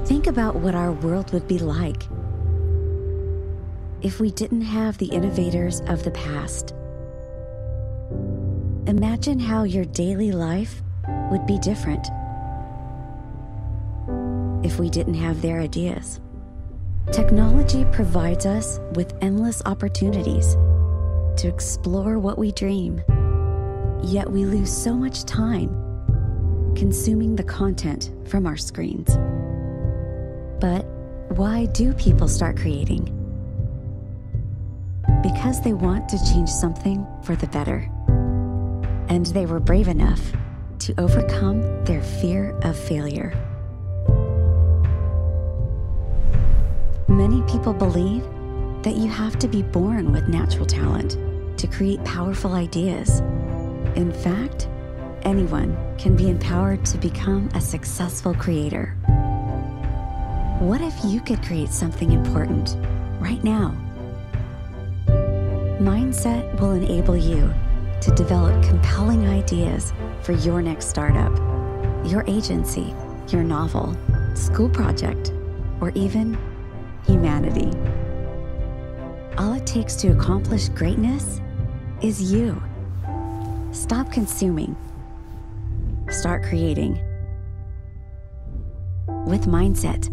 Think about what our world would be like if we didn't have the innovators of the past. Imagine how your daily life would be different if we didn't have their ideas. Technology provides us with endless opportunities to explore what we dream, yet we lose so much time consuming the content from our screens. But why do people start creating? Because they want to change something for the better, and they were brave enough to overcome their fear of failure. Many people believe that you have to be born with natural talent to create powerful ideas. In fact, anyone can be empowered to become a successful creator. What if you could create something important right now? Myndset will enable you to develop compelling ideas for your next startup, your agency, your novel, school project, or even humanity. All it takes to accomplish greatness is you. Stop consuming. Start creating. With Myndset,